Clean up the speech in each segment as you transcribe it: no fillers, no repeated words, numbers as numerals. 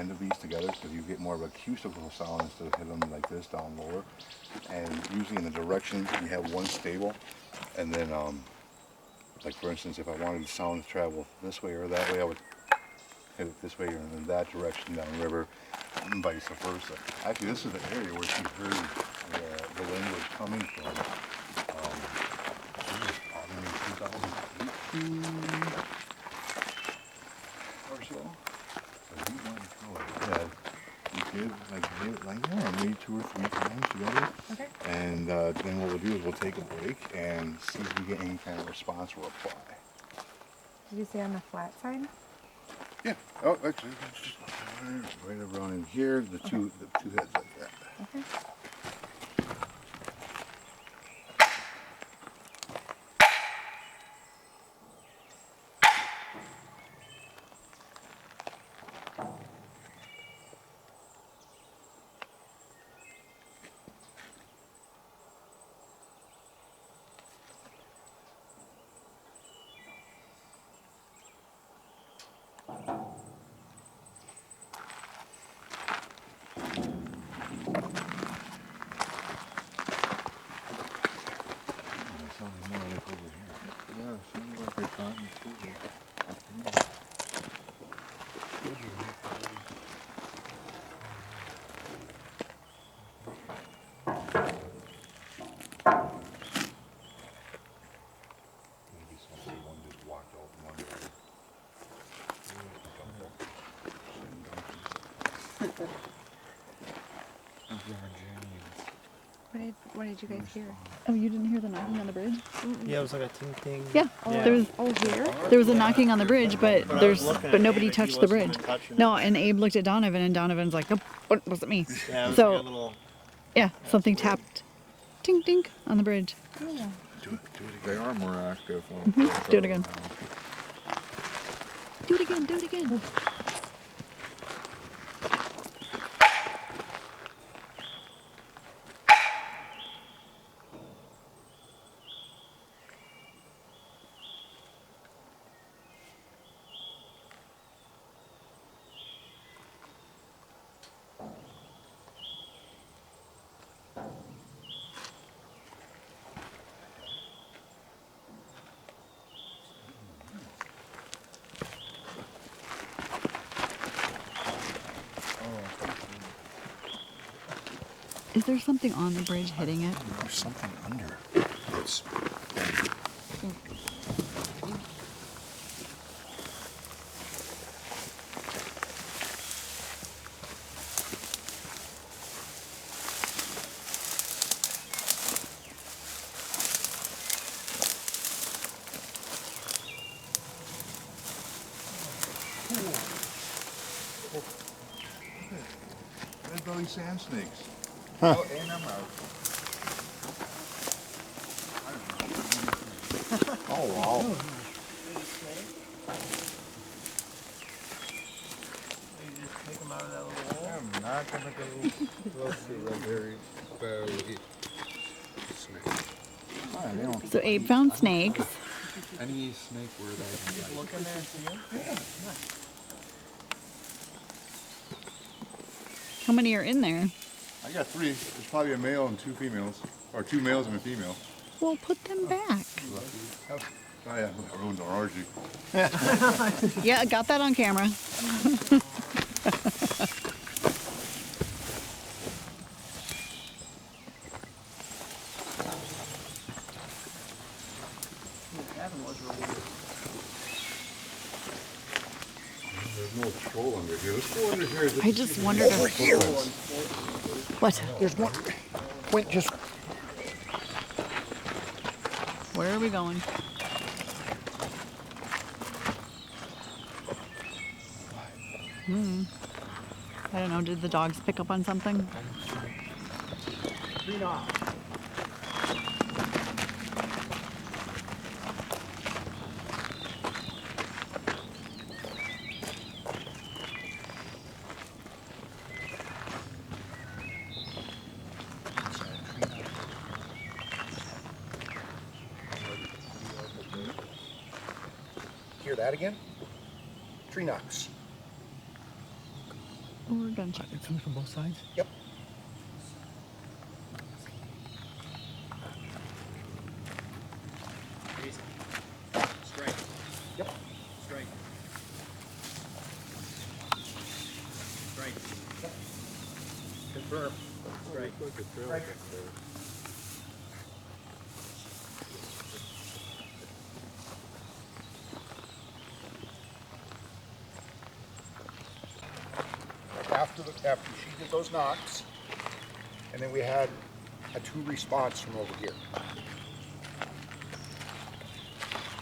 end of these together because you get more of a acoustical sound instead of hitting them like this down lower. And usually in the direction you have one stable, and then like for instance, if I wanted the sound to travel this way or that way, I would hit it this way or in that direction downriver, and vice versa. Actually, this is the area where she heard the language coming from. Or so. So he went through it. Yeah, you give like maybe 2 or 3 times together. Okay. And then what we'll do is we'll take a break and see if we get any kind of response or reply. Did you say on the flat side? Yeah. Oh, actually, right around in here, the two heads like that. Okay. What did you guys hear? Oh, you didn't hear the knocking on the bridge? Yeah, it was like a ting ting. Yeah, there was. Oh, here? There was a knocking on the bridge, but nobody touched the bridge. No, and Abe looked at Donovan, and Donovan's like, "Nope, what wasn't me." Yeah, it was so like a little... yeah, something tapped, tink tink on the bridge. Yeah. Do it They are more active. Do it again. Do it again. Do it again. Is there something on the bridge hitting it? There's something under. It's red belly sand snakes. Oh, and I'm out. Oh, wow. You just take them out of that little hole? I'm not going to go close to the very belly snake. So Abe found snakes. Any snake where they can Look in there and see them? How many are in there? I got 3. There's probably a male and 2 females. Or 2 males and a female. Well, put them back. Oh yeah, I ruined our orgy. Yeah, got that on camera. There's no troll under here. Let's go under here. I just wondered if... What? There's one. Wait, just. Where are we going? I don't know. Did the dogs pick up on something? Hear that again? Tree knocks. We're gonna check. It's coming from both sides? Yep. Strike. Yep. Strike. Strike. Confirm. Strike. Strike. After she did those knocks, and then we had a 2 response from over here.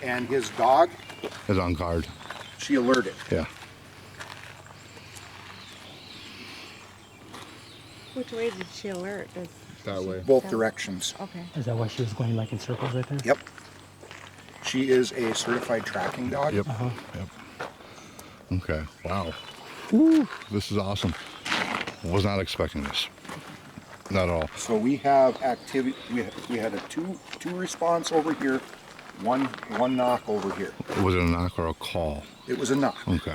And his dog, Is on guard. she alerted. Yeah. Which way did she alert? That way. Both directions. Okay. Is that why she was going like in circles right there? Yep. She is a certified tracking dog. Yep. Uh-huh. Yep. Okay. Wow. Woo. This is awesome. Was not expecting this. Not at all. So we have activity. We had a two response over here, one knock over here. Was it a knock or a call? It was a knock. Okay.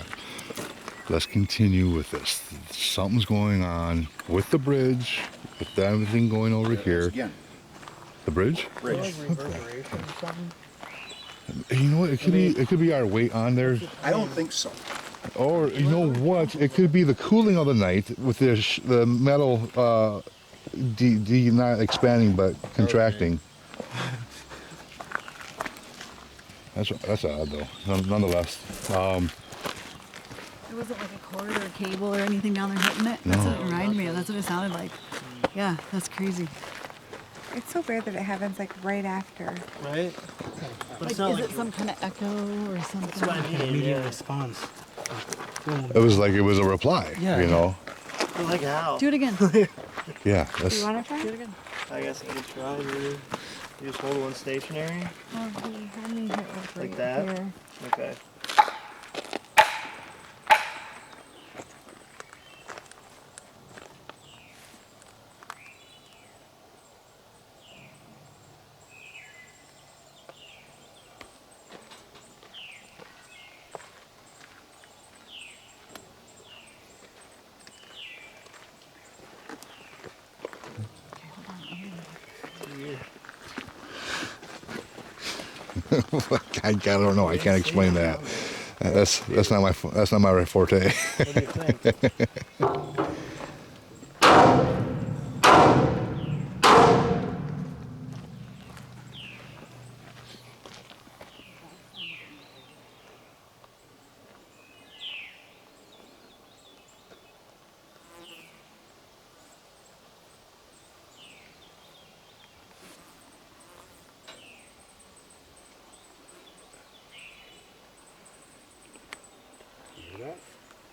Let's continue with this. Something's going on with the bridge, with everything going over here. Again, The bridge? bridge. Like reverberation or something? You know what? It could be our weight on there. I don't think so. Or you know what? It could be the cooling of the night with the metal not expanding but contracting. That's odd though. Nonetheless, It wasn't like a cord or a cable or anything down there hitting it. That's what it reminded me of. That's what it sounded like. Yeah, that's crazy. It's so weird that it happens like right after. Right? But Like, it's not is like it some kind of echo or something? That's what I mean. Immediate Yeah. response. Boom. it was like it was a reply. Yeah. You know. But like how? Do it again. Yeah. Do That's you want to try? Do it again. I guess I could try. You just hold one stationary. Oh, he had me hit like right that? here. Okay. I don't know. I can't explain that. That's not my forte. What do you think?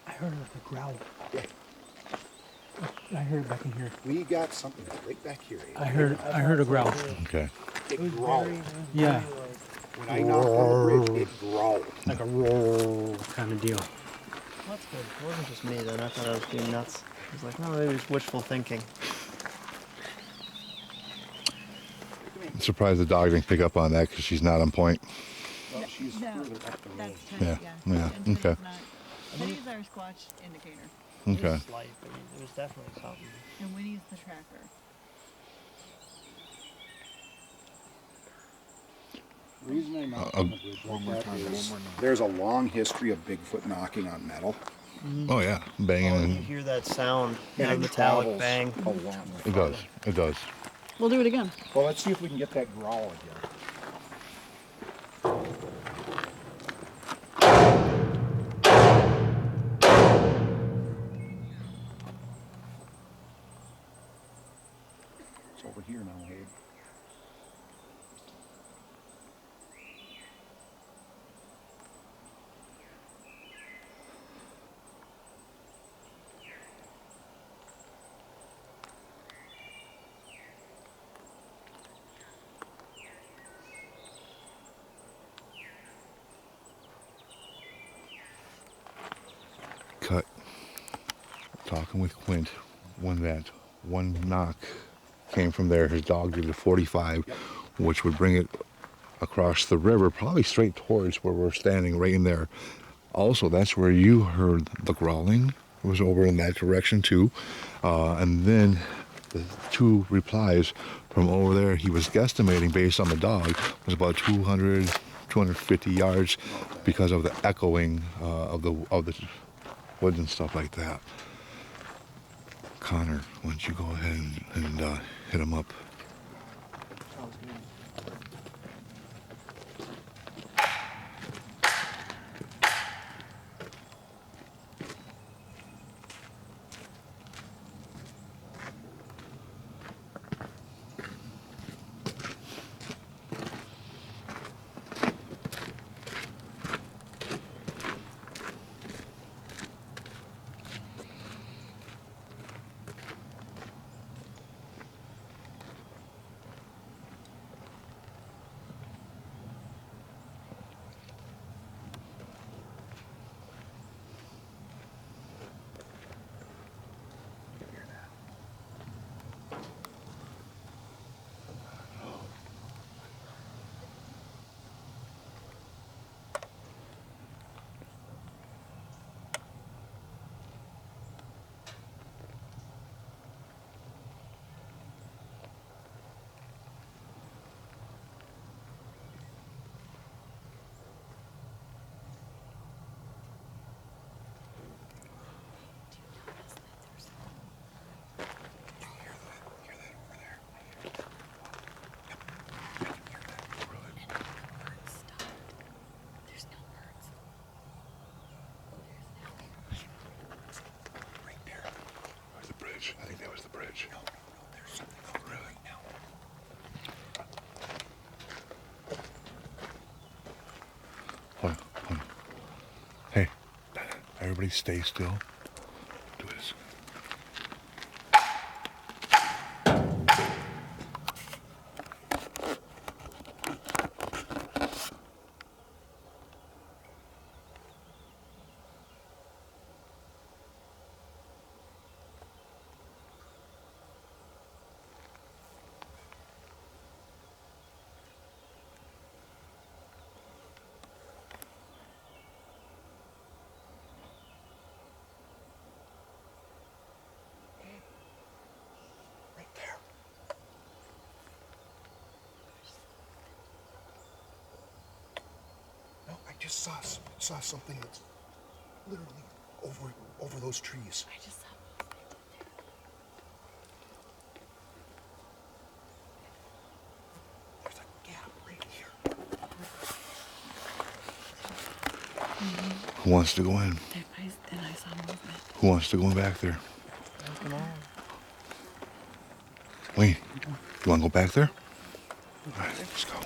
I heard like a growl. Yeah. I heard it back in here. We got something right back here. I heard a growl. Okay. It growled. Yeah. When I knocked on the bridge, it growled. Like a roll kind of deal. That's good. It wasn't just me then. I thought I was being nuts. I was like, no, maybe it's wishful thinking. I'm surprised the dog didn't pick up on that because she's not on point. Well, she's No. further up than me. Yeah. Yeah. Okay. Winnie's our squatch indicator, It Okay. was slight, but it was definitely something. and Winnie's the tracker. The reason I knocked on the bridge like that is there's a long history of Bigfoot knocking on metal. Oh yeah, banging. Oh, and you And hear that sound, And that it metallic travels bang. a long way. it does. It does. We'll do it again. Well, let's see if we can get that growl again. It's over here now, Abe. Cut. Talking with Quint when that one knock came from there. His dog did a 45, which would bring it across the river, probably straight towards where we're standing right in there. Also, that's where you heard the growling. was over in that direction too. And then the 2 replies from over there, he was guesstimating based on the dog, was about 200, 250 yards because of the echoing of the woods and stuff like that. Connor, why don't you go ahead and hit him up? Sounds good. I think that was the bridge. No, there's something really now. Hold on. Hey, everybody stay still. Do this. Just saw something that's literally over those trees. I just saw. There's a gap right here. Who wants to go in? Then I saw movement. Who wants to go in back there? Come on. Wait, you want to go back there? All right, let's go.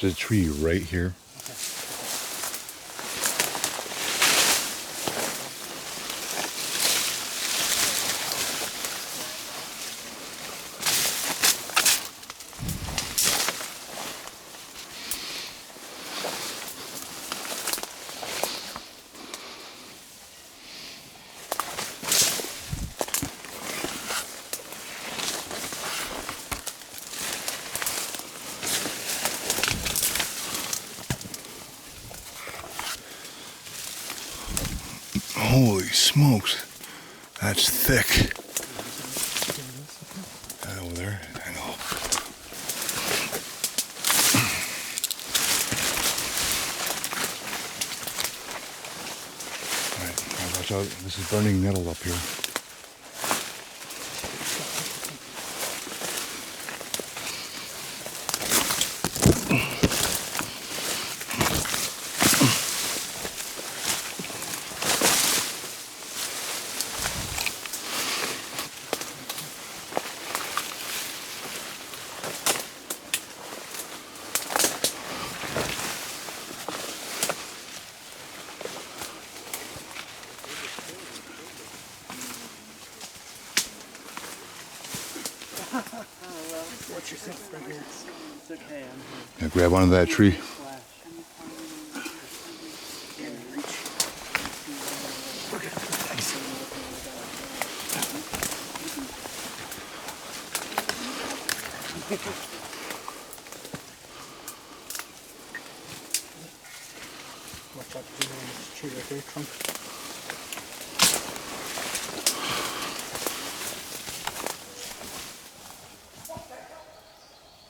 There's a tree right here. Holy smokes, that's thick. That over there, I know. All right, watch out. This is burning nettle up here. Yeah, grab onto that tree. Watch out, you know, this tree right there, trunk.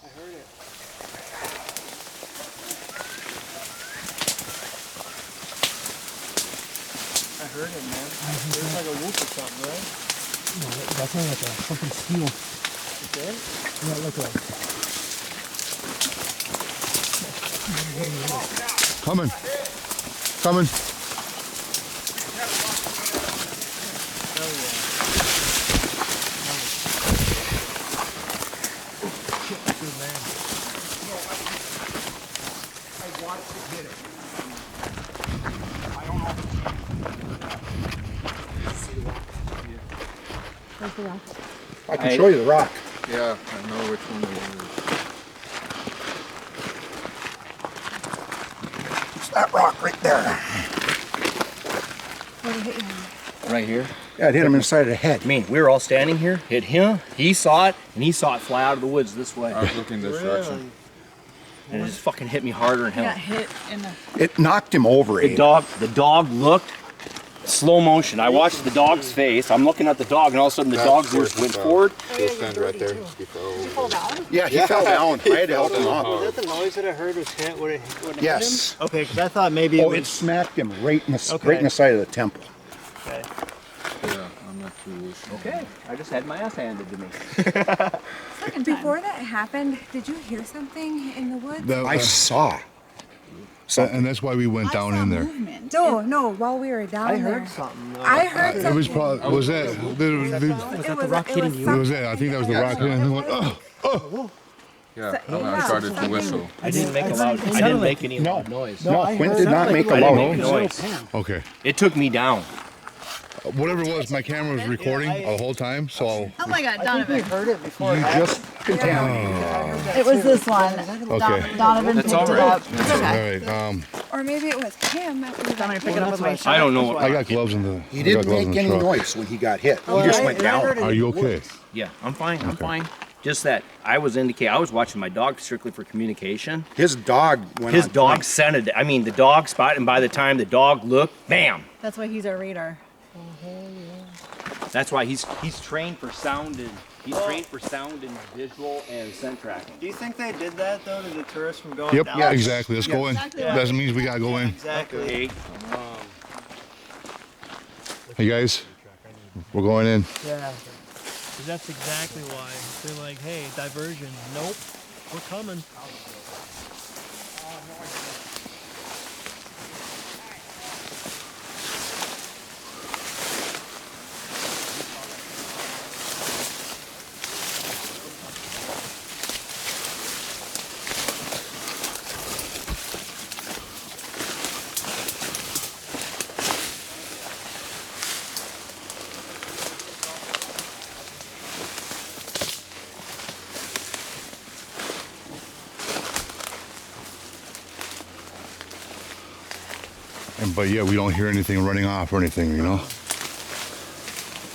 I heard it. I heard it, man. There's like a whoop or something, right? No, that sounded like something steel. It did? Yeah, like a. Coming. Coming. Oh yeah. Good man. I watched it hit it. I don't know. Where's the rock? I can show you the rock. Yeah, I know which one it is. It's that rock right there. Where did it hit you? Right here. Yeah, it hit him inside of the head. I mean, we were all standing here, hit him, he saw it, and he saw it fly out of the woods this way. I was looking this direction. And it just fucking hit me harder than He got hell. hit in the. It knocked him over. The dog looked, slow motion. I watched the dog's face. I'm looking at the dog, and all of a sudden the dog's ears went forward. He'll stand right there. Did you fall down? Yeah, he fell down. I had to help him up. Was that the noise that I heard was hit? Would it hit Yes. him? Okay, because I thought maybe it Oh, was. it smacked him right in the Okay. right in the side of the temple. Okay. Yeah, I'm not too sure. Okay, I just had my ass handed to me. Before that happened, did you hear something in the woods? I saw. And that's why we went down in there. Movement. No, while we were down I there. heard something. Though. I heard It something. was probably, was that, It was that, I think that was the rock hitting him. Went, oh. Yeah, and I started to whistle. I didn't make a loud. I didn't make any loud noise. No, I Quint heard did not something make a I loud didn't make noise. noise. Okay. It took me down. Whatever it was, my camera was recording the whole time, so Oh my God, We Donovan! heard it before. You it happened. just contaminated. It was this one. Okay. Donovan picked it up. It's all okay. right. Or maybe it was him. After we Donovan got pick it up with my I don't know. I got gloves in the. He didn't make any noise when he got hit. He just went down. Are you okay? Yeah, I'm fine. I'm fine. Just that I was watching my dog strictly for communication. His dog went His on dog point. scented it. I mean, the dog spotted, and by the time the dog looked, bam! That's why he's our radar. That's why he's trained for sound and trained for sound and visual and scent tracking. Do you think they did that though to deter us from going Yep, down? yeah, exactly. Let's go in. Exactly. That means we gotta go in. Exactly. Okay. Hey guys, we're going in. Yeah. 'Cause that's exactly why. They're like, hey, diversion. Nope. We're coming. But yeah, we don't hear anything running off or anything, you know?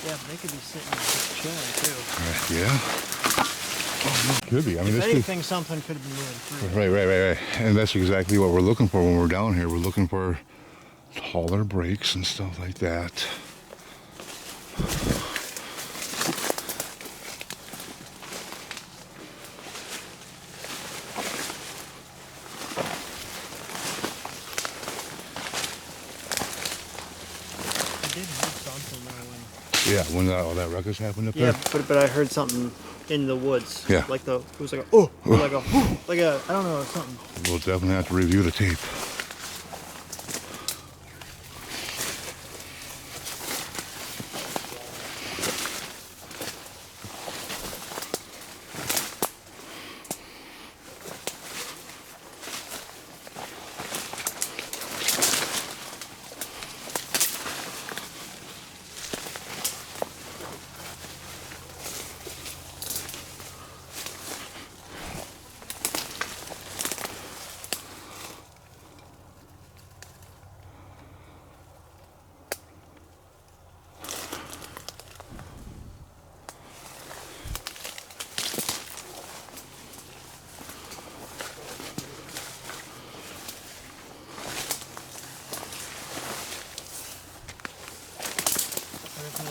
Yeah, but they could be sitting just chilling too. Yeah. Could be. I mean, If this could. anything, something could have been moving through. Right. And that's exactly what we're looking for when we're down here. We're looking for taller breaks and stuff like that. I did hear something though when Yeah, when all that ruckus happened up Yeah, there. but I heard something in the woods. Yeah. Like it was like a oh, or like a like a I don't know something. We'll definitely have to review the tape.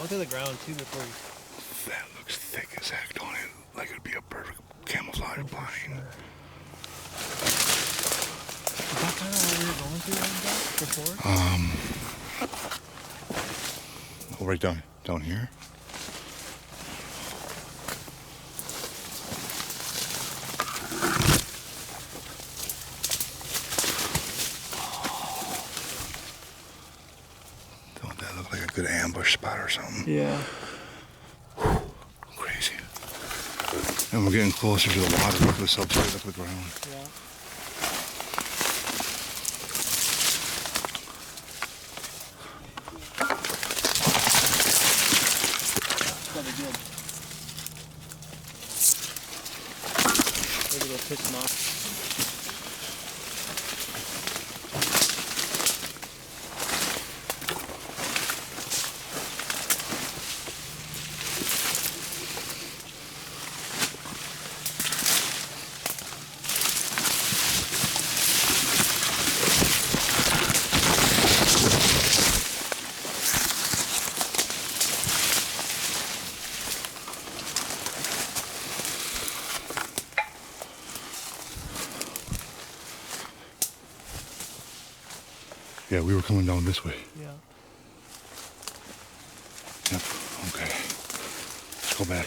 Look at the ground too before you. That looks thick as heck, don't it? Like it'd be a perfect camouflage blind. Is that kind of what we were going through before? Oh, right down here. Don't that look like a good ambush spot or something? Yeah. Crazy. And we're getting closer to the water. Look at the substrate, look at the ground. Yeah. That'd be good. Maybe it'll piss them off. Yeah, we were coming down this way. Yeah. Yep, okay. Let's go back.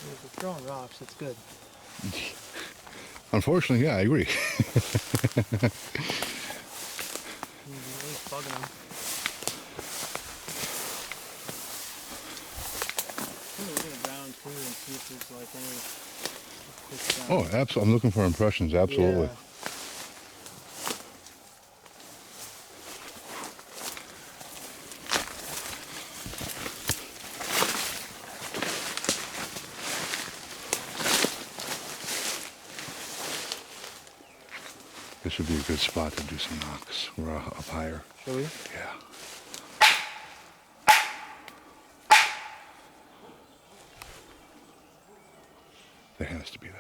If we're throwing rocks, it's good. Unfortunately, yeah, I agree. At least bugging them. Look at the ground too and see if there's like any quick sound. Oh, absolutely. I'm looking for impressions, absolutely. Yeah. This would be a good spot to do some knocks. We're up higher. Shall we? Yeah. There has to be them.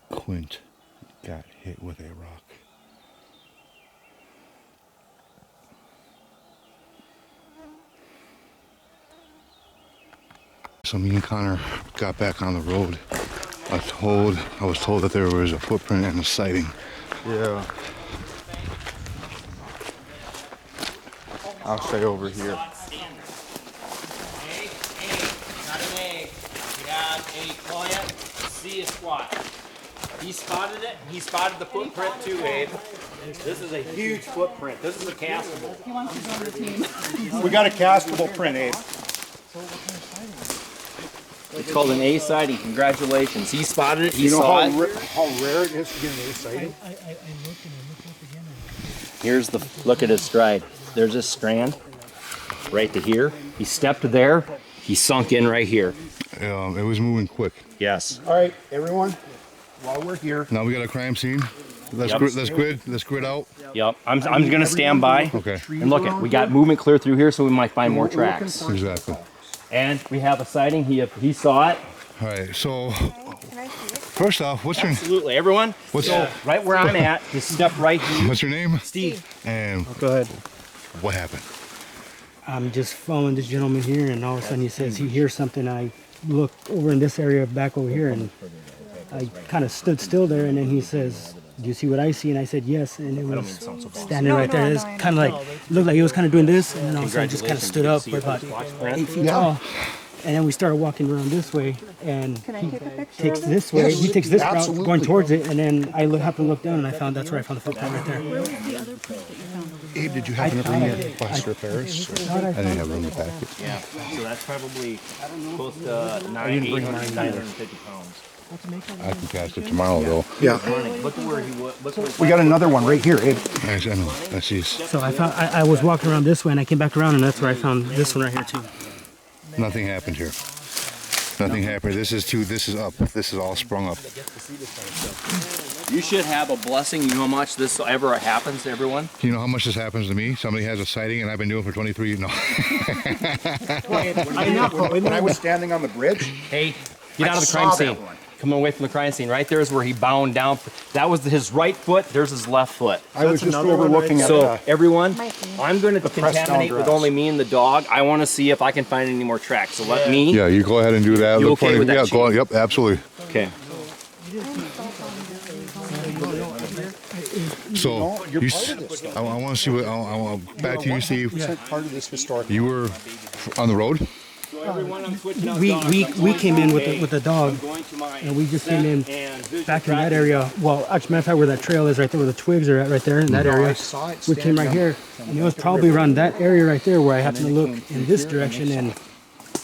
Quint got hit with a rock. So me and Connor got back on the road. I was told that there was a footprint and a sighting. Yeah. I'll stay over here. Egg, not an egg. We have Hey, client, see a squat. He spotted it. He spotted the footprint too, Abe. This is a huge footprint. This is a castable. He wants to join the team. We got a castable print, Abe. It's called an A sighting. Congratulations. He spotted it. He You know saw how, it. how rare it is to get an A sighting? I looked and I looked up again. Here's the look at his stride. There's this strand right to here. He stepped there. He sunk in right here. It was moving quick. Yes. All right, everyone, while we're here, Now we got a crime scene. Let's Yep. let's grid out. Yep. I'm gonna stand by. Okay. And look at we got movement clear through here, so we might find more tracks. Exactly. And we have a sighting. He saw it. All right. So Can I see it? first off, what's your Absolutely. Everyone. what's So right where I'm at, just step right here. what's your name? Steve. And Go ahead. what happened? I'm just following this gentleman here, and all of a sudden he says he hears something. I look over in this area back over here, and I kind of stood still there, and then he says, "Do you see what I see?" And I said, "Yes." And it was standing right there. It's kind of like, looked like he was kind of doing this, and then all of a sudden just kind of stood up. We're about 8 feet tall. And then we started walking around this way, and Can I he take a picture? takes this way. He takes this route absolutely. going towards it, and then I happened to look down, and that's where I found the footprint right there. Where was the other print that you found? Abe, did you happen to bring your plaster of Paris? I didn't have room to pack it. Yeah. So that's probably close to 950 pounds. I can cast it tomorrow though. yeah, Look at where he was. Look where we got another one right here, Abe. I know. I see. So I was walking around this way, and I came back around, and that's where I found this one right here too. Nothing happened here. Nothing happened. This is up. This is all sprung up. You should have a blessing. You know how much this ever happens to everyone? You know how much this happens to me? Somebody has a sighting and I've been doing it for 23 years. No. When I was standing on the bridge, Hey, get I out of the saw crime that scene. one. Come away from the crime scene. Right there is where he bound down. That was his right foot. There's his left foot. I was just overlooking at So everyone, Might be. I'm going to pressed down contaminate with grass. only me and the dog. I want to see if I can find any more tracks. So let me. Yeah, you go ahead and do that. You Look okay for with that, Yeah, go on. Chief? Yep, absolutely. Okay. So you're you, part of this, though. I want to see what. I want back to you, Steve. 100% part of this historic. You were on the road. So everyone, I'm switching out We dogs. we came in with the dog, Going to my and we just came in and visual back in that tracking. area. Well, actually, matter of fact, where that trail is right there, where the twigs are at, right there in that I area. saw it We came right standing here, and it was probably around that area right there where I happened to look in this direction, and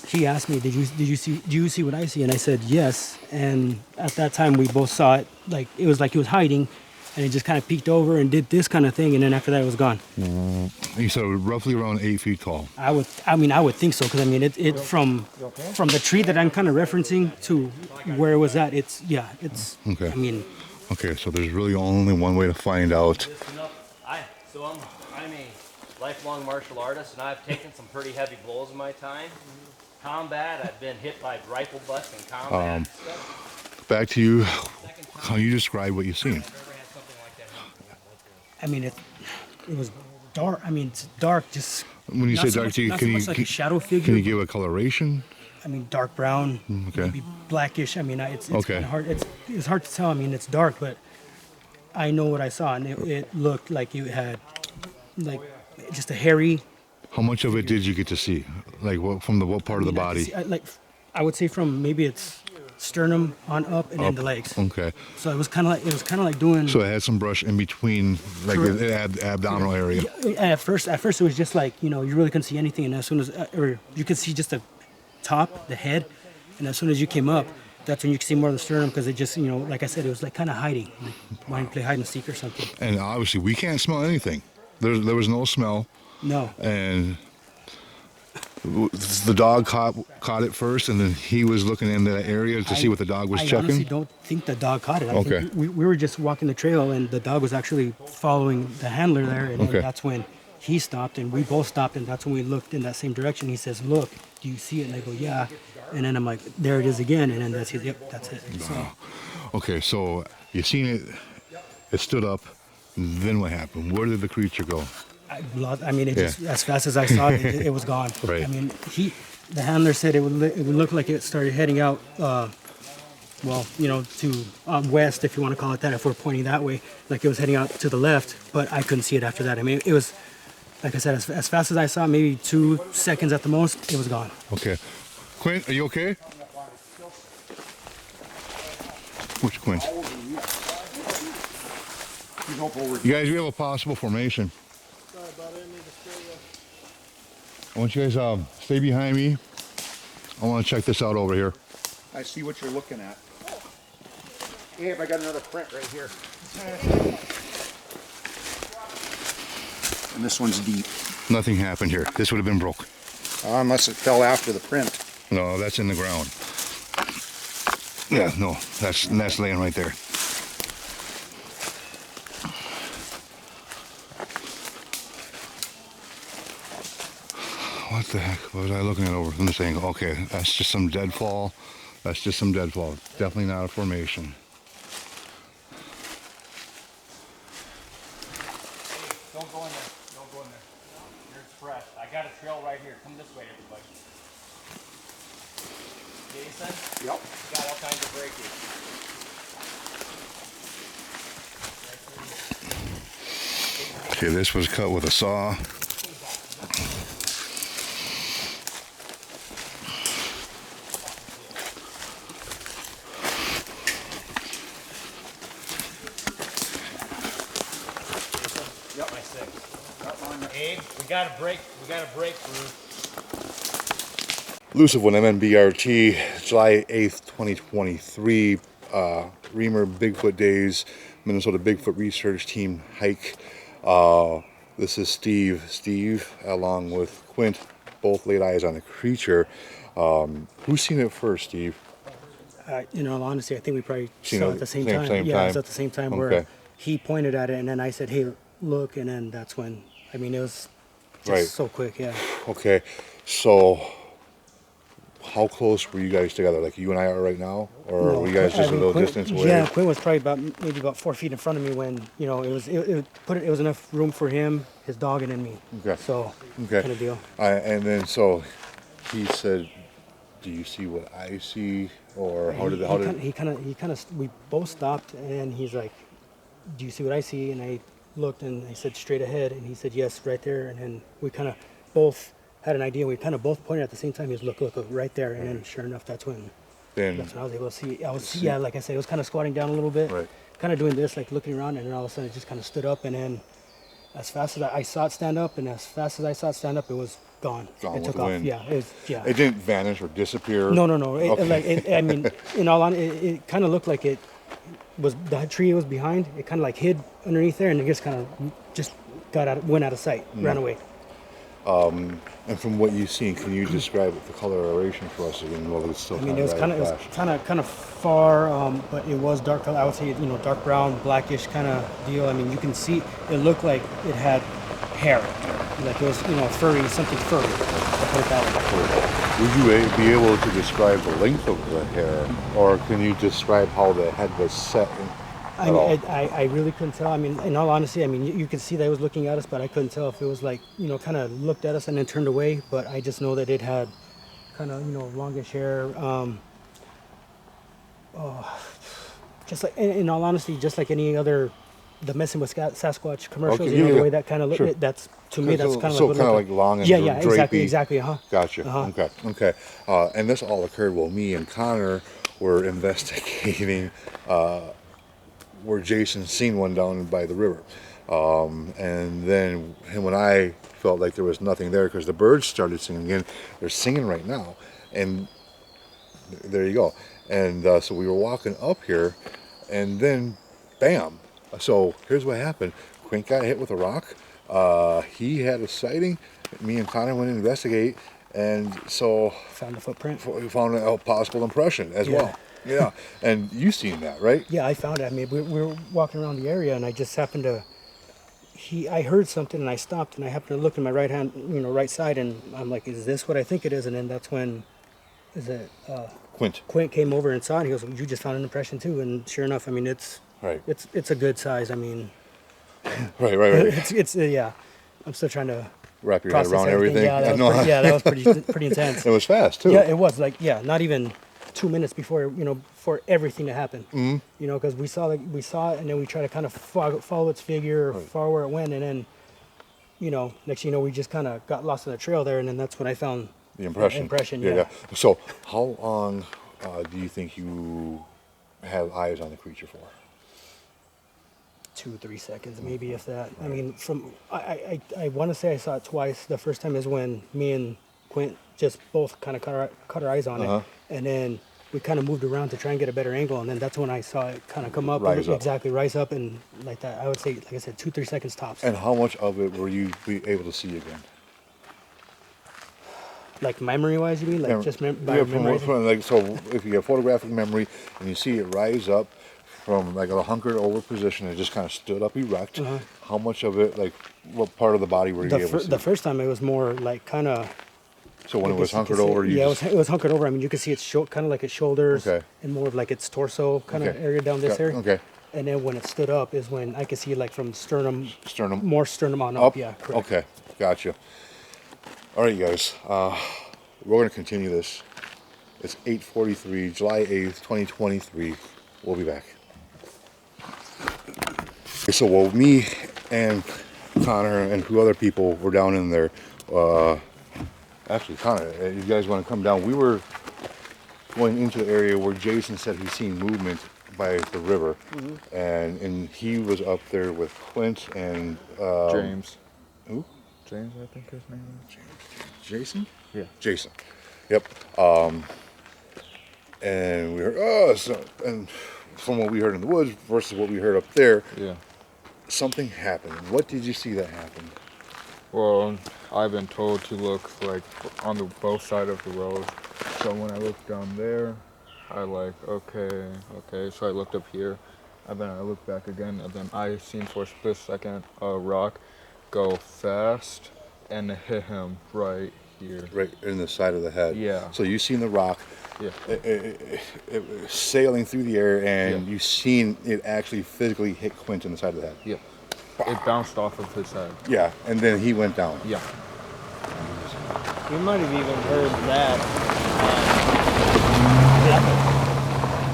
he asked me, "Do you see what I see?" And I said, "Yes." And at that time, we both saw it. Like it was like he was hiding, and he just kind of peeked over and did this kind of thing, and then after that, it was gone. You said it was roughly around 8 feet tall. I would think so, because I mean, it from the tree that I'm kind of referencing to where it was at. It's Okay. I mean, Okay, so there's really only one way to find out. I'm a lifelong martial artist, and I've taken some pretty heavy blows in my time. Combat, I've been hit by rifle butts in combat. Back to you. How you describe what you've seen? I mean, it was dark. I mean, it's dark. Just When you not say so dark, much, do you, not can so you much like a shadow can figure. you give a coloration? I mean, dark brown, Okay. maybe blackish. I mean, it's Okay. kinda hard. It's hard to tell. I mean, it's dark, but I know what I saw, and it looked like it had like just a hairy. How much of it did you get to see? Like what from what part of the body? I would say from maybe its sternum on up and then the legs. Okay. So it was kind of like doing. So it had some brush in between, like Correct. the abdominal area. At first it was just like, you really couldn't see anything, and as soon as or you could see just the top, the head, and as soon as you came up, that's when you could see more of the sternum, because it just, like I said, it was like kind of hiding, like wanting to play hide and seek or something. And obviously we can't smell anything. There was no smell, No. and the dog caught it first, and then he was looking in that area to see what the dog was I checking. honestly don't think the dog caught it. I Okay. think we were just walking the trail, and the dog was actually following the handler there, and Okay. then that's when he stopped, and we both stopped, and that's when we looked in that same direction. He says, "Look, do you see it?" And I go, "Yeah." And then I'm like, "There it is again," and then that's it. Yep, that's it. So Okay, so you seen it. It stood up. Then what happened? Where did the creature go? I mean, it just, as fast as I saw it, it was gone. Right. I mean, the handler said it would look like it started heading out, to west, if you want to call it that, if we're pointing that way, like it was heading out to the left, but I couldn't see it after that. I mean, it was, like I said, as fast as I saw it, maybe 2 seconds at the most, it was gone. Okay. Quint, are you okay? Which Quint? He's up over You guys, we have a possible formation. Sorry about it. I need to spray you. I want you guys stay behind me. I want to check this out over here. I see what you're looking at. Abe, I got another print right here. And this one's deep. Nothing happened here. This would have been broke. Unless it fell after the print. No, that's in the ground. Yeah, no, that's laying right there. What the heck was I looking at over from this angle? Okay, that's just some deadfall. That's just some deadfall. Definitely not a formation. Don't go in there. Don't go in there. Here's fresh. I got a trail right here. Come this way, everybody. Jason? Yep. Got all kinds of breakage. Okay, this was cut with a saw. Yep. My six. Abe, we got a break. We got a breakthrough. Elusive one, MN.B.R.T, July 8th, 2023. Remer Bigfoot Days, Minnesota Bigfoot Research Team hike. This is Steve, along with Quint, both laid eyes on the creature. Who's seen it first, Steve? In all honesty, I think we probably Seen saw it it at the same same- time. same Yeah, time? it was at the same time Okay. where he pointed at it, and then I said, "Hey, look," and then that's when. I mean, it was just Right. so quick. Yeah. Okay, so how close were you guys together? Like you and I are right now, or No, were you guys just I a mean, little Quinn- distance away? Yeah, Quinn was probably maybe about 4 feet in front of me when it was enough room for him, his dog, and then me. Okay. So Okay. kind of deal. And then so he said, "Do you see what I see?" Or how did He kind of we both stopped, and he's like, "Do you see what I see?" And I looked, and I said, "Straight ahead," and he said, "Yes, right there." And then we kind of both had an idea. We kind of both pointed at the same time. He was look, right there, and then sure enough, that's when then I was able to see. Yeah, like I said, it was kind of squatting down a little bit, Right. kind of doing this, like looking around, and then all of a sudden it just kind of stood up, and then as fast as I saw it stand up, and as fast as I saw it stand up, it was gone. Gone It with took the off. wind. Yeah, it was. Yeah. it didn't vanish or disappear. No. Okay. I mean, in all honesty, it kind of looked like it was the tree it was behind. It kind of like hid underneath there, and it just kind of just went out of sight, ran away. And from what you've seen, can you describe the coloration for us again? Well, it's still I mean, it was kind of far, but it was dark color. I would say, dark brown, blackish kind of deal. I mean, you can see it looked like it had hair, like it was, furry, something furry. I'll put it that way. Would you be able to describe the length of the hair, or can you describe how the head was set? I mean, I really couldn't tell. I mean, in all honesty, I mean, you could see that it was looking at us, but I couldn't tell if it was like, kind of looked at us and then turned away. But I just know that it had kind of, longish hair. Just like, in all honesty, just like any other, the Messing with Sasquatch commercials, Okay, the yeah. way that kind of look. Sure. That's to me, that's kind of so like, kind of like long and yeah, exactly, drapey. Uh-huh. Gotcha. Uh-huh. Okay. And this all occurred while me and Connor were investigating where Jason seen one down by the river. And then him and I felt like there was nothing there because the birds started singing again. They're singing right now. And there you go. And so we were walking up here, and then bam. So here's what happened. Quint got hit with a rock. He had a sighting. Me and Connor went to investigate, and so Found the footprint. we found a possible impression as well. Yeah, and you seen that, right? Yeah, I found it. I mean, we were walking around the area, and I just happened to. I heard something, and I stopped, and I happened to look in my right hand, right side, and I'm like, "Is this what I think it is?" And then that's when, Quint. Quint came over and saw it. And he goes, "You just found an impression too," and sure enough, I mean, it's Right. it's a good size. I mean, Right. it's yeah. I'm still trying to Wrap your head process around everything. Yeah, that I know. was pretty intense. It was fast too. Yeah, it was like not even 2 minutes before for everything to happen. Mm-hmm. Because we saw it, and then we try to kind of follow its figure, or follow where it went, and then next thing you know, we just kind of got lost in the trail there, and then that's when I found The impression. Yeah. So how long do you think you have eyes on the creature for? 2-3 seconds, maybe if that. I mean, from I want to say I saw it twice. The first time is when me and Quint just both kind of cut our eyes on it, and then we kind of moved around to try and get a better angle, and then that's when I saw it kind of come up, Rise up. exactly rise up, and like that. I would say, like I said, 2-3 seconds tops. And how much of it were you be able to see again? Like memory-wise, you mean? Like just by memorizing? Like, so if you have photographic memory and you see it rise up from like a hunkered over position, it just kind of stood up erect. How much of it, like, what part of the body were you able to see? The first time it was more like kind of. So when it was hunkered over, it was hunkered over. I mean, you could see its kind of like its shoulders and more of like its torso kind of area down this area. Okay. And then when it stood up is when I could see like from sternum, more sternum on up. Yeah, correct. Okay, gotcha. All right, you guys, we're going to continue this. It's 8:43, July 8th, 2023. We'll be back. Okay, so while me and Connor and 2 other people were down in there, actually, Connor, you guys want to come down? We were going into the area where Jason said he's seen movement by the river, and he was up there with Clint and James. Who? James, I think his name is. Jason? Yeah. Jason. Yep. And we heard, and from what we heard in the woods versus what we heard up there, something happened. What did you see that happened? Well, I've been told to look like on the both side of the road. So when I looked down there, I like, okay. So I looked up here, and then I looked back again, and then I seen for a split second a rock go fast and hit him right here. Right in the side of the head. Yeah. So you seen the rock it was sailing through the air, and you seen it actually physically hit Quint in the side of the head. Yeah. It bounced off of his head. Yeah, and then he went down. Yeah. You might have even heard that.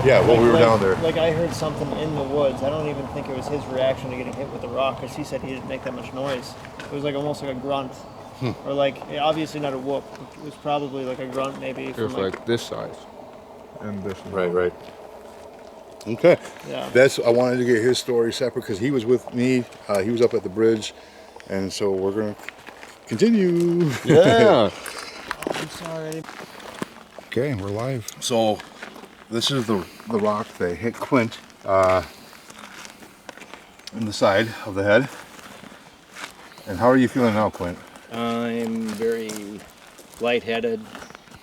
Yeah, well, we were down there. Like I heard something in the woods. I don't even think it was his reaction to getting hit with the rock, because he said he didn't make that much noise. It was like almost like a grunt, or like obviously not a whoop. It was probably like a grunt, maybe. It was like this size, and this. Right. Okay. Yeah. I wanted to get his story separate because he was with me. He was up at the bridge, and so we're gonna continue. Yeah. I'm sorry. Okay, we're live. So this is the rock that hit Quint in the side of the head. And how are you feeling now, Quint? I'm very lightheaded,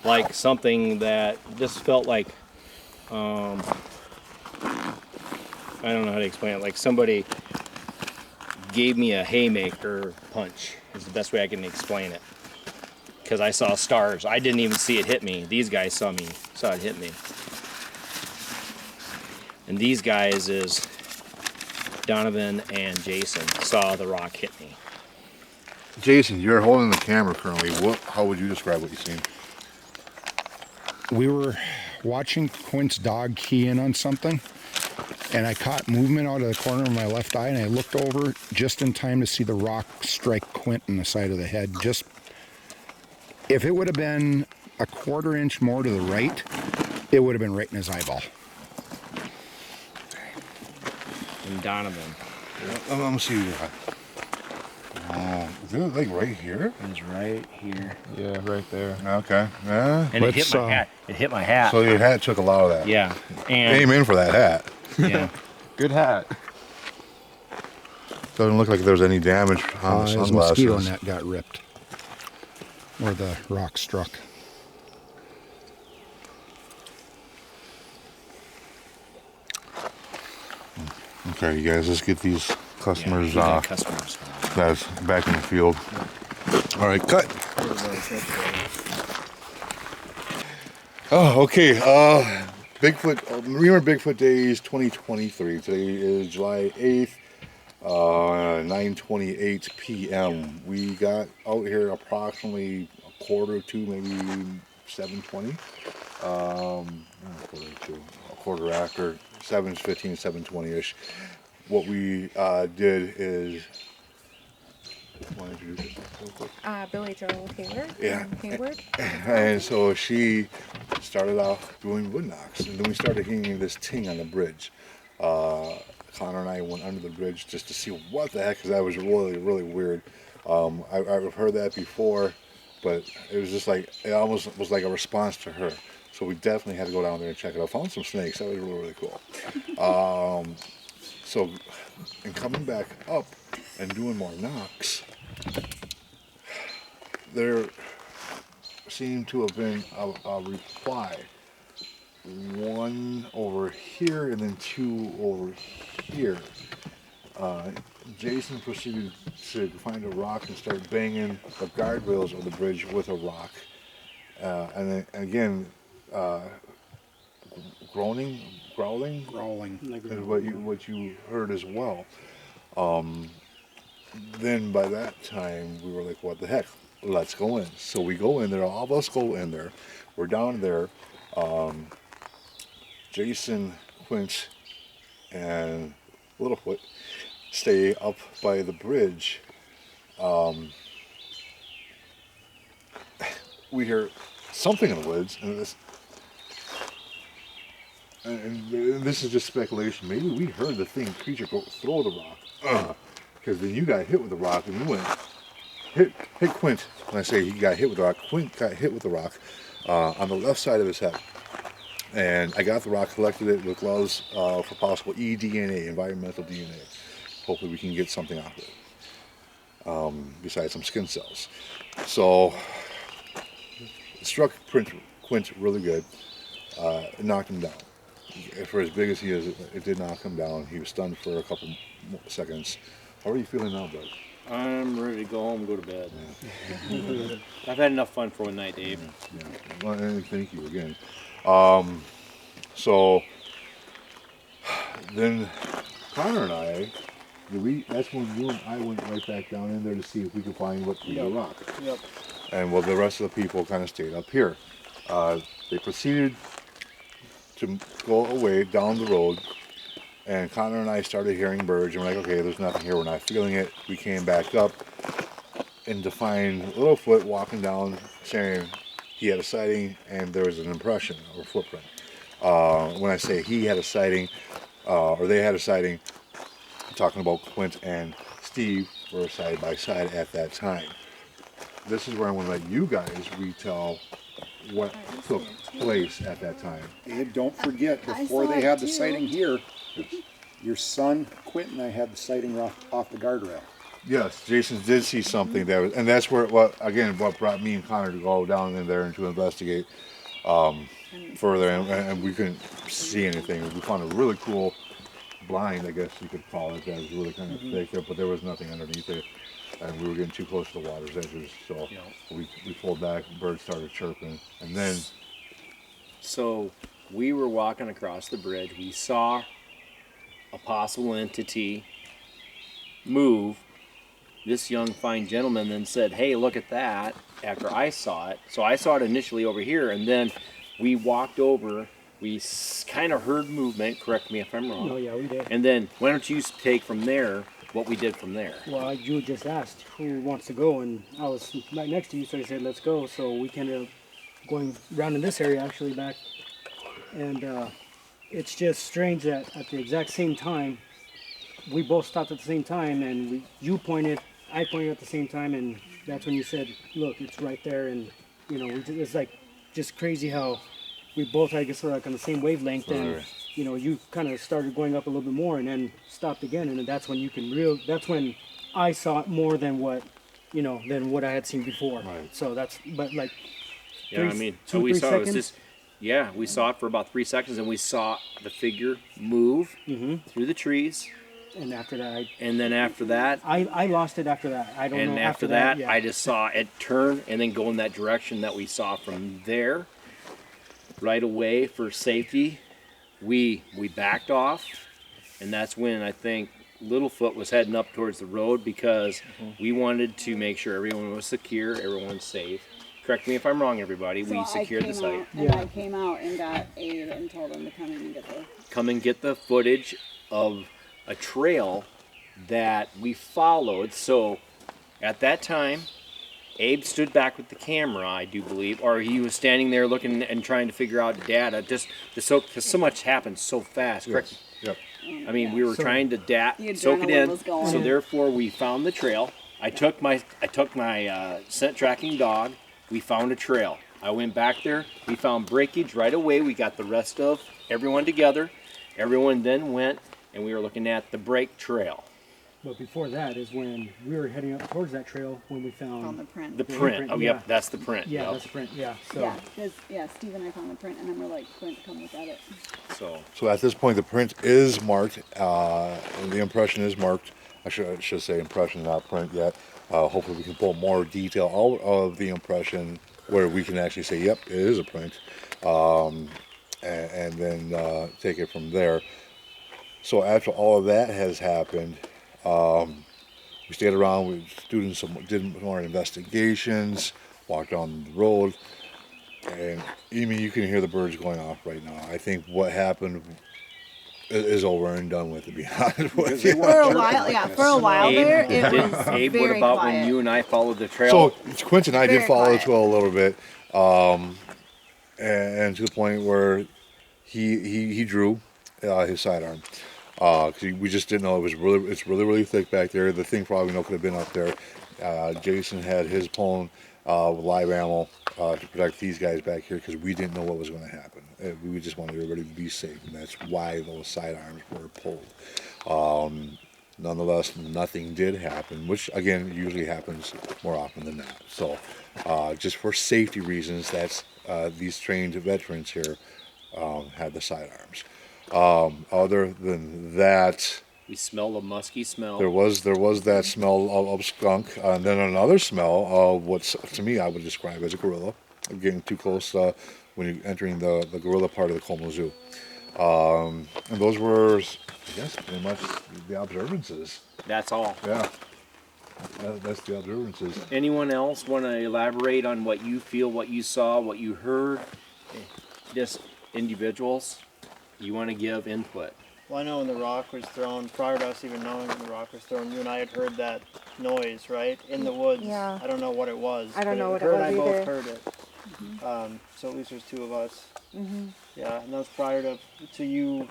like something that just felt like, I don't know how to explain it, like somebody gave me a haymaker punch is the best way I can explain it. Because I saw stars. I didn't even see it hit me. These guys saw it hit me. And these guys is Donovan and Jason saw the rock hit me. Jason, you're holding the camera currently. How would you describe what you've seen? We were watching Quint's dog key in on something, and I caught movement out of the corner of my left eye, and I looked over just in time to see the rock strike Quint in the side of the head. Just, if it would have been a 1/4 inch more to the right, it would have been right in his eyeball. And Donovan. Let me see. Is it like right here? It's right here. Yeah, right there. Okay. Yeah. And it hit my hat. It hit my hat. So your hat took a lot of that. Yeah. And Amen for that hat. yeah. Good hat. Doesn't look like there's any damage on the His sunglasses. mosquito net got ripped where the rock struck. Okay, you guys, let's get these customers, Yeah, customers. guys back in the field. All right, cut. Oh, okay. Bigfoot, Remer Bigfoot Days 2023. Today is July 8th, 9:28 p.m. We got out here approximately 1:45, maybe 7:20. A quarter after 7:15, 7:20ish. What we did is, want to introduce yourself real quick? Billy Joel Taylor. Yeah. From Hayward. And so she started off doing wood knocks, and then we started hearing this ting on the bridge. Connor and I went under the bridge just to see what the heck, because that was really, really weird. I've heard that before, but it was just like, it almost was like a response to her. So we definitely had to go down there and check it out. Found some snakes. That was really, really cool. So, and coming back up and doing more knocks, there seemed to have been a reply. One over here and then two over here. Jason proceeded to find a rock and start banging the guardrails of the bridge with a rock. And then again, growling is what you heard as well. Then by that time we were like, what the heck? Let's go in. So we go in there, all of us go in there. We're down there. Jason, Quince, and Littlefoot stay up by the bridge. We hear something in the woods, and this is just speculation. Maybe we heard the creature go throw the rock, because then you got hit with the rock, and you went hit Quint. When I say he got hit with the rock, Quint got hit with the rock on the left side of his head. And I got the rock, collected it with gloves for possible eDNA, environmental DNA. Hopefully we can get something out of it, besides some skin cells. So, it struck Quint really good. It knocked him down. For as big as he is, it did knock him down. He was stunned for a couple seconds. How are you feeling now, bud? I'm ready to go home and go to bed. Yeah. I've had enough fun for one night, Dave. Yeah. Well, and thank you again. So then Connor and I, that's when you and I went right back down in there to see if we could find what the rock. Yep. And well, the rest of the people kind of stayed up here. They proceeded to go away down the road, and Connor and I started hearing birds, and we're like, okay, there's nothing here, we're not feeling it. We came back up and to find Littlefoot walking down saying he had a sighting and there was an impression or footprint. When I say he had a sighting, or they had a sighting, I'm talking about Quint and Steve were side by side at that time. This is where I'm going to let you guys retell what took place at that time. And don't forget, before they had the sighting here, your son, Quint, and I had the sighting off the guardrail. Yes, Jason did see something there, and that's where what brought me and Connor to go down in there and to investigate further, and we couldn't see anything. We found a really cool blind, I guess you could call it, that was really kind of thick, but there was nothing underneath it, and we were getting too close to the water's edges, so we pulled back, birds started chirping, and then... So we were walking across the bridge, we saw a possible entity move. This young fine gentleman then said, hey, look at that, after I saw it. So I saw it initially over here, and then we walked over, we kind of heard movement, correct me if I'm wrong. Oh yeah, we did. And then why don't you take from there what we did from there? Well, you just asked who wants to go, and I was right next to you, so I said, let's go. So we ended up going around in this area, actually, back. And it's just strange that at the exact same time, we both stopped at the same time, and you pointed, I pointed at the same time, and that's when you said, look, it's right there. And, you know, it's like just crazy how we both, I guess, were like on the same wavelength, and, you know, you kind of started going up a little bit more and then stopped again, and that's when that's when I saw it more than what, you know, than what I had seen before. Right. So that's, but like, Yeah, I mean, so we saw it was just, we saw it for about 3 seconds, and we saw the figure move through the trees. And after that, then after that, I lost it after that. I don't know. And after that, I just saw it turn and then go in that direction that we saw from there. Right away for safety, we backed off, and that's when I think Littlefoot was heading up towards the road because we wanted to make sure everyone was secure, everyone's safe. Correct me if I'm wrong, everybody. So we secured the site. I came out and got Abe and told him to come and get the footage of a trail that we followed. So At that time, Abe stood back with the camera, I do believe, or he was standing there looking and trying to figure out data. Just so much happened so fast. Correct? Yep. I mean, we were trying to The soak it adrenaline in. was going. So therefore, we found the trail. I took my scent tracking dog. We found a trail. I went back there. We found breakage right away. We got the rest of everyone together. Everyone then went, and we were looking at the break trail. But before that is when we were heading up towards that trail when we On found the print. The print. Oh, yeah. yep, that's the print. Yeah, Yep. that's the print. Yeah. So Yeah, because Steve and I found the print, and then we're like, Quint, come look at it. So at this point, the print is marked. The impression is marked. I should say impression, not print yet. Hopefully, we can pull more detail out of the impression where we can actually say, "Yep, it is a print," and then take it from there. So after all of that has happened, we stayed around with students, did more investigations, walked down the road, and even you can hear the birds going off right now. I think what happened is over and done with, to be honest with you. For a while, yeah, for a while there, it was Abe, very what about quiet. when you and I followed the trail? So Quincy and I did Very follow the quiet. trail a little bit, and to the point where he drew his sidearm. Because we just didn't know it's really thick back there. The thing probably could have been up there. Jason had his pwn with live ammo to protect these guys back here because we didn't know what was going to happen. We just wanted everybody to be safe, and that's why those sidearms were pulled. Nonetheless, nothing did happen, which again usually happens more often than not. So, just for safety reasons, that's these trained veterans here had the sidearms. Other than that, we smelled a musky smell. there was that smell of skunk, and then another smell of what to me I would describe as a gorilla. Getting too close when you're entering the gorilla part of the Como Zoo. And those were, I guess, pretty much the observances. That's all. Yeah, that's the observances. Anyone else want to elaborate on what you feel, what you saw, what you heard? Just individuals. You want to give input. Well, I know when the rock was thrown, prior to us even knowing when the rock was thrown, you and I had heard that noise, right? In the woods. Yeah. I don't know what it was. I don't but know what it her was and I either. both heard it. So at least there's two of us. Mm-hmm. Yeah, and that was prior to you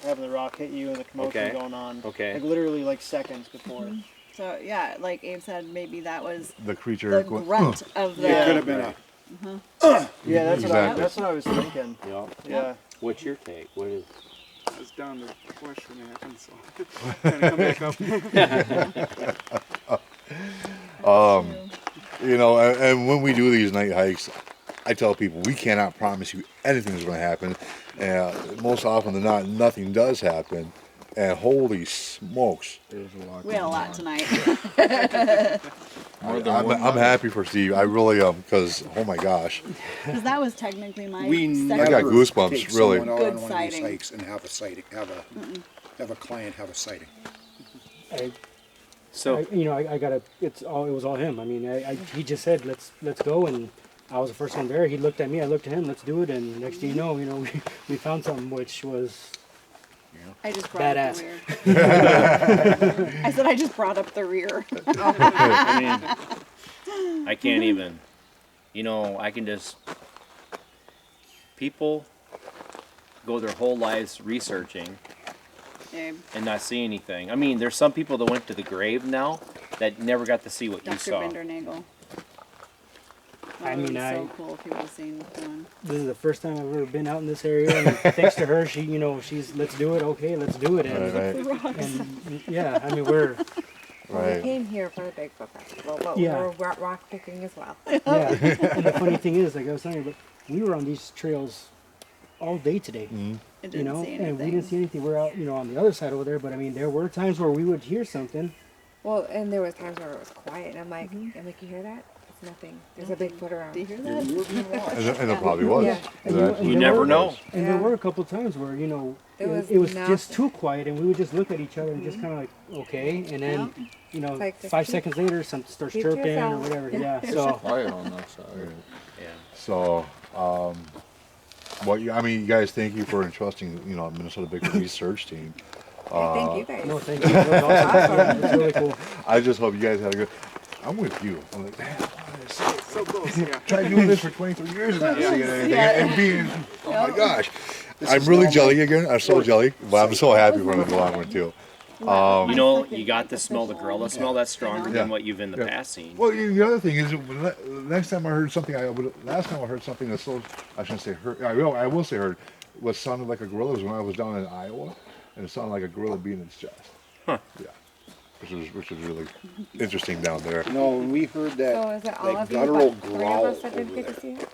having the rock hit you and the commotion Okay. going on. Okay. Like literally like seconds before. Mm-hmm. So yeah, like Abe said, maybe that was The creature. the grunt of the. Yeah. Could have been a. Yeah, that's Exactly. that's what I was thinking. Yeah. Yeah. What's your take? What is? I was down to watch when it happened, so kind of come back up. And when we do these night hikes, I tell people we cannot promise you anything is going to happen. And most often than not, nothing does happen. And holy smokes, There's a lot. We had a going lot on. tonight. I'm happy for Steve. I really am, because oh my gosh, Because that was technically my We second. I got never goosebumps, take really. someone out Good on one of these sighting. hikes and have a sighting, have a client have a sighting. So I got it was all him. I mean, he just said let's go, and I was the first one there. He looked at me, I looked at him. Let's do it, and next thing you know, we found something which was I just brought badass. up the rear. I said I just brought up the rear. I mean, I can't even. I can just. People go their whole lives researching Abe, and not see anything. I mean, there's some people that went to the grave now that never got to see what you Dr. saw. Bindernagel. I mean, so cool if you would have seen one. This is the first time I've ever been out in this area, and thanks to her, she's let's do it. Okay, let's do it. And, Right. and yeah, I mean we're We Right. came here for the Bigfoot Festival, but Yeah. we were rock picking as well. yeah. And the funny thing is, like I was telling you, but we were on these trails all day today. I didn't see anything. and we didn't see anything. We're out, on the other side over there. But I mean, there were times where we would hear something. Well, and there was times where it was quiet, and I'm like, you hear that? It's nothing. There's a Bigfoot around. Do you hear that? And there probably was. Yeah. And That- You never know. And Yeah. there were a couple of times where It was just too quiet, and we would just look at each other and just kind of like okay, and then Like, just 5 keep- seconds later, something starts keep to chirping or yourself. whatever. Yeah. So Quiet on that side. Yeah. So, you guys, thank you for entrusting, Minnesota Bigfoot Research Team. Thank you guys. no, thank you. That was awesome. It's really cool. I just hope you guys had a good. I'm with you. I'm like, man, So close, yeah. try doing this for 23 years and not seeing anything, and being, oh my gosh. This I'm is really now jelly my- again. I'm so jelly, but I'm so happy for the long one too. You know, you got to smell the gorilla smell. That's stronger Yeah. than what you've in the Yeah. past seen. Well, the other thing is, next time I heard something, last time I heard something that so, I shouldn't say heard, I will say heard, what sounded like a gorilla was when I was down in Iowa, and it sounded like a gorilla beating its chest. Huh. Yeah. Which is really interesting down there. No, when we heard that, So is it all that of you, guttural but 3 of growl us that over didn't get there. to see it?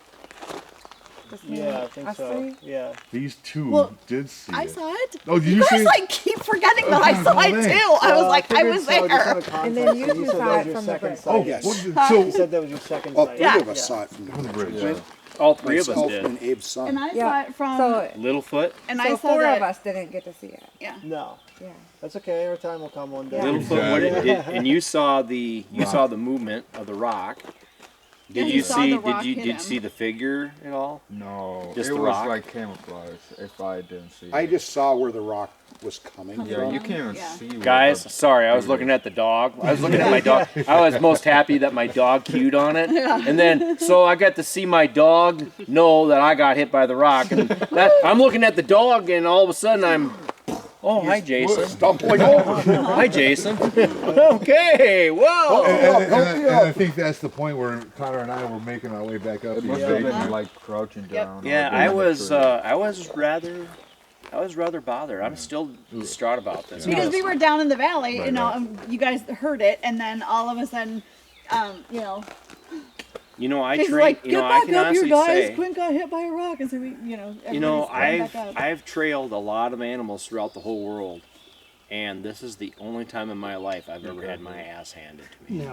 Just me Yeah, I and think us so. three? Yeah. These two Well, did see I it. saw it. Oh, did you you see guys it? like keep forgetting that I saw it Oh, too. I was like, I figured was so, just there. out of And then context, you you two said saw that was it your from the second bridge. sight. Oh, Yes. so You said that was your second All sight. three Yeah. of us saw it from the bridge. Yeah. All three of us Myself did. and Abe's son. And I saw Yeah. it from. So, Littlefoot. and so I saw 4 that. of us didn't get to see it. Yeah. No. Yeah. That's okay. Our time will come one day. Yeah. Littlefoot. What it Exactly. did, and you saw the movement of the rock. Yeah, Did you you saw see? the rock Did hit you him. see the figure at all? No, Just it the was rock? like camouflage. If I didn't see I it. just saw where the rock was coming Yeah, from. you can't even Yeah. see. where Guys, the sorry, I was dude looking is. at the dog. I was looking at my dog. I was most happy that my dog cued on it. And then, so I got to see my dog know that I got hit by the rock. And that, I'm looking at the dog, and all of a sudden oh, hi, Jason. Stumbling over. Hi, Jason. Okay, whoa. And I think that's the point where Connor and I were making our way back up. It must these have days. been like crouching down. or Yeah, behind the I was rather bothered. I'm still distraught about this. Because we were down in the valley, Right, you know, right. you guys heard it, and then all of a sudden, you know, You know, I he's train. like, You "Get know, I back can up, honestly you guys! say. Quinn got hit by a rock," and so we, you know, You know, everybody's running back up. I've trailed a lot of animals throughout the whole world, and this is the only time in my life I've ever had my ass handed to me.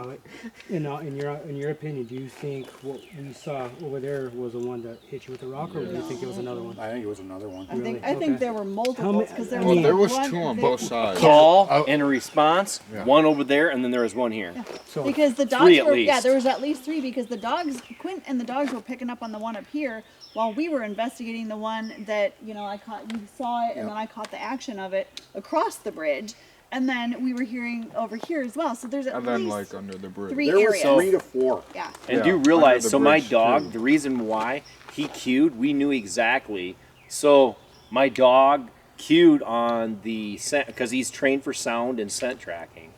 Now, in your opinion, do you think what we saw over there was the one that hit you with the rock, or do you think it was another one? I think it was another one. I think Okay. there were multiples because there I was mean- There was one- two on they- both sides. Call and a response. Yeah. One over there, and then there was one here. So Because the dogs Three at were, yeah, least. there was at least 3 because the dogs, Quint and the dogs were picking up on the one up here while we were investigating the one that, you know, I caught, you saw it and Yeah. then I caught the action of it across the bridge. And then we were hearing over here as well. So there's at And then least like under the bridge. 3 There areas. was 3 to 4. Yeah. And Yeah, do you under realize? the So my bridge, dog, too. the reason why he cued, we knew exactly. So my dog cued on the scent because he's trained for sound and scent tracking,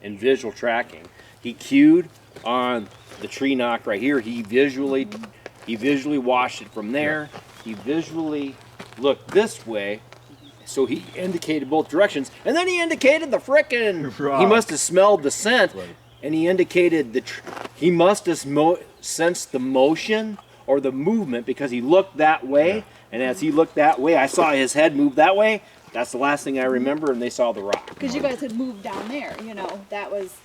and visual tracking. He cued on the tree knock right here. He visually watched it from there. He visually looked this way. So he indicated both directions, and then he indicated the frickin'. He must have smelled the scent, and he indicated he must have sensed the motion or the movement because he looked that way. And as he looked that way, I saw his head move that way. That's the last thing I remember, and they saw the rock. Because you guys had moved down there, you know, that was.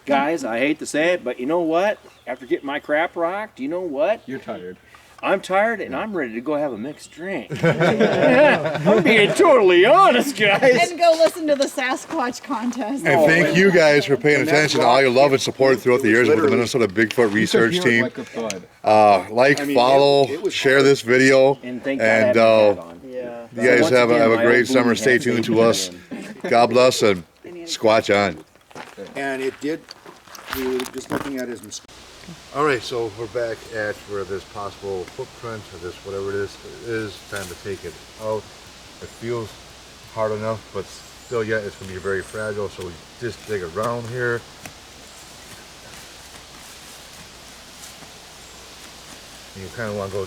Guys, I hate to say it, but you know what? After getting my crap rocked, you know what? You're tired. I'm tired and I'm ready to go have a mixed drink. Yeah, I'm being totally honest, guys. And go listen to the Sasquatch contest. And thank you guys for paying And that attention to all your love and support throughout the it was years with the literally- Minnesota Bigfoot research You could hear team. it like a thud. Like, I mean, follow, it was share hard. this video, And thank God I and have my hat on. Yeah. you guys Once have again, a my great old summer. booty Stay hat tuned saved to me us. again. God bless and squatch on. And it did, we were just looking at his mosquito. All right, so we're back at where this possible footprint or this whatever it is time to take it out. It feels hard enough, but still yet it's going to be very fragile, so we just dig around here. And you kind of want to go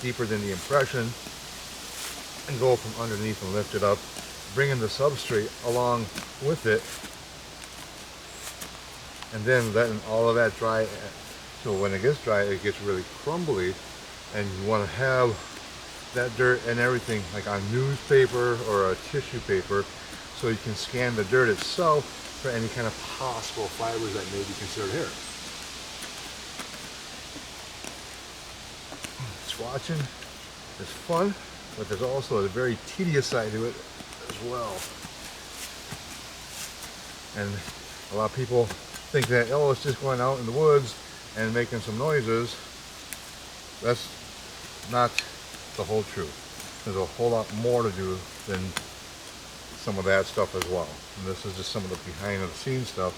deeper than the impression, and go from underneath and lift it up, bringing the substrate along with it, and then letting all of that dry. So when it gets dry, it gets really crumbly, and you want to have that dirt and everything like on newspaper or a tissue paper, so you can scan the dirt itself for any kind of possible fibers that may be considered hair. Swatching is fun, but there's also a very tedious side to it as well. And a lot of people think that, oh, it's just going out in the woods and making some noises. That's not the whole truth. There's a whole lot more to do than some of that stuff as well. And this is just some of the behind the scenes stuff.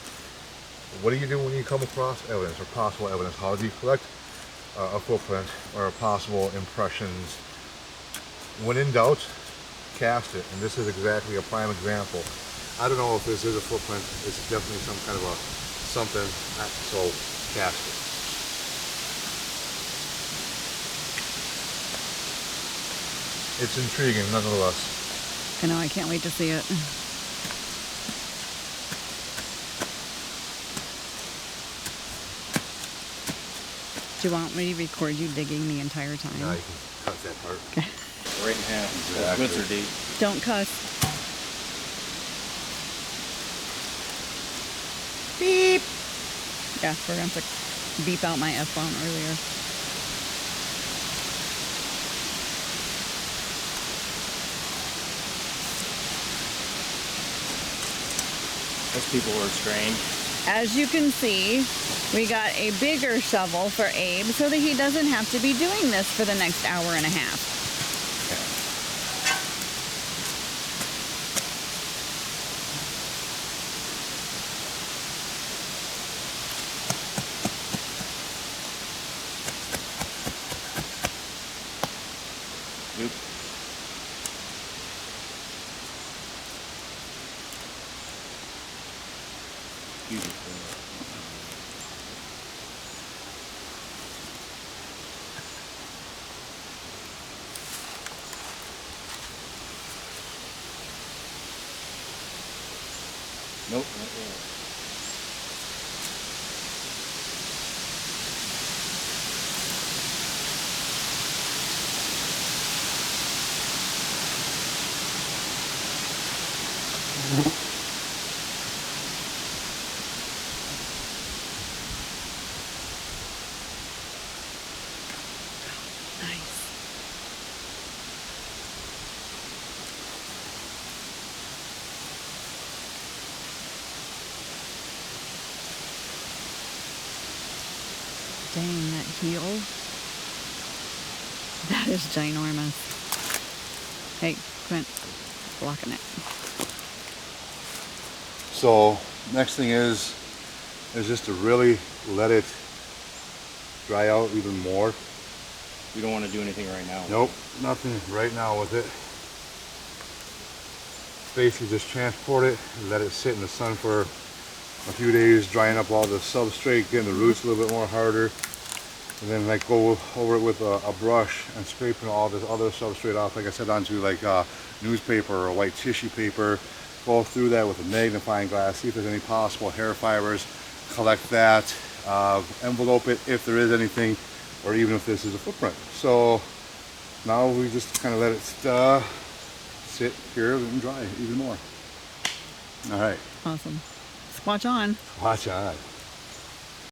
What do you do when you come across evidence or possible evidence? How do you collect a footprint or possible impressions? When in doubt, cast it. And this is exactly a prime example. I don't know if this is a footprint. It's definitely some kind of a something. So cast it. It's intriguing nonetheless. I know, I can't wait to see it. Do you want me to record you digging the entire time? No, you can cut that part. Okay. Right in half. Exactly. Those goods are deep. Don't cuss. Beep. Yeah, we're going to beep out my F-bomb earlier. Those people were strange. As you can see, we got a bigger shovel for Abe so that he doesn't have to be doing this for the next hour and a half. Nope. Dang, that heel. That is ginormous. Hey, Quint, blocking it. So next thing is just to really let it dry out even more. We don't want to do anything right now. Nope, nothing right now with it. Basically just transport it and let it sit in the sun for a few days, drying up all the substrate, getting the roots a little bit more harder, and then like go over it with a brush and scraping all this other substrate off, like I said, onto like newspaper or white tissue paper. Go through that with a magnifying glass, see if there's any possible hair fibers, collect that, envelope it if there is anything, or even if this is a footprint. So now we just kind of let it sit here and dry even more. All right. Awesome. Watch on. Watch on.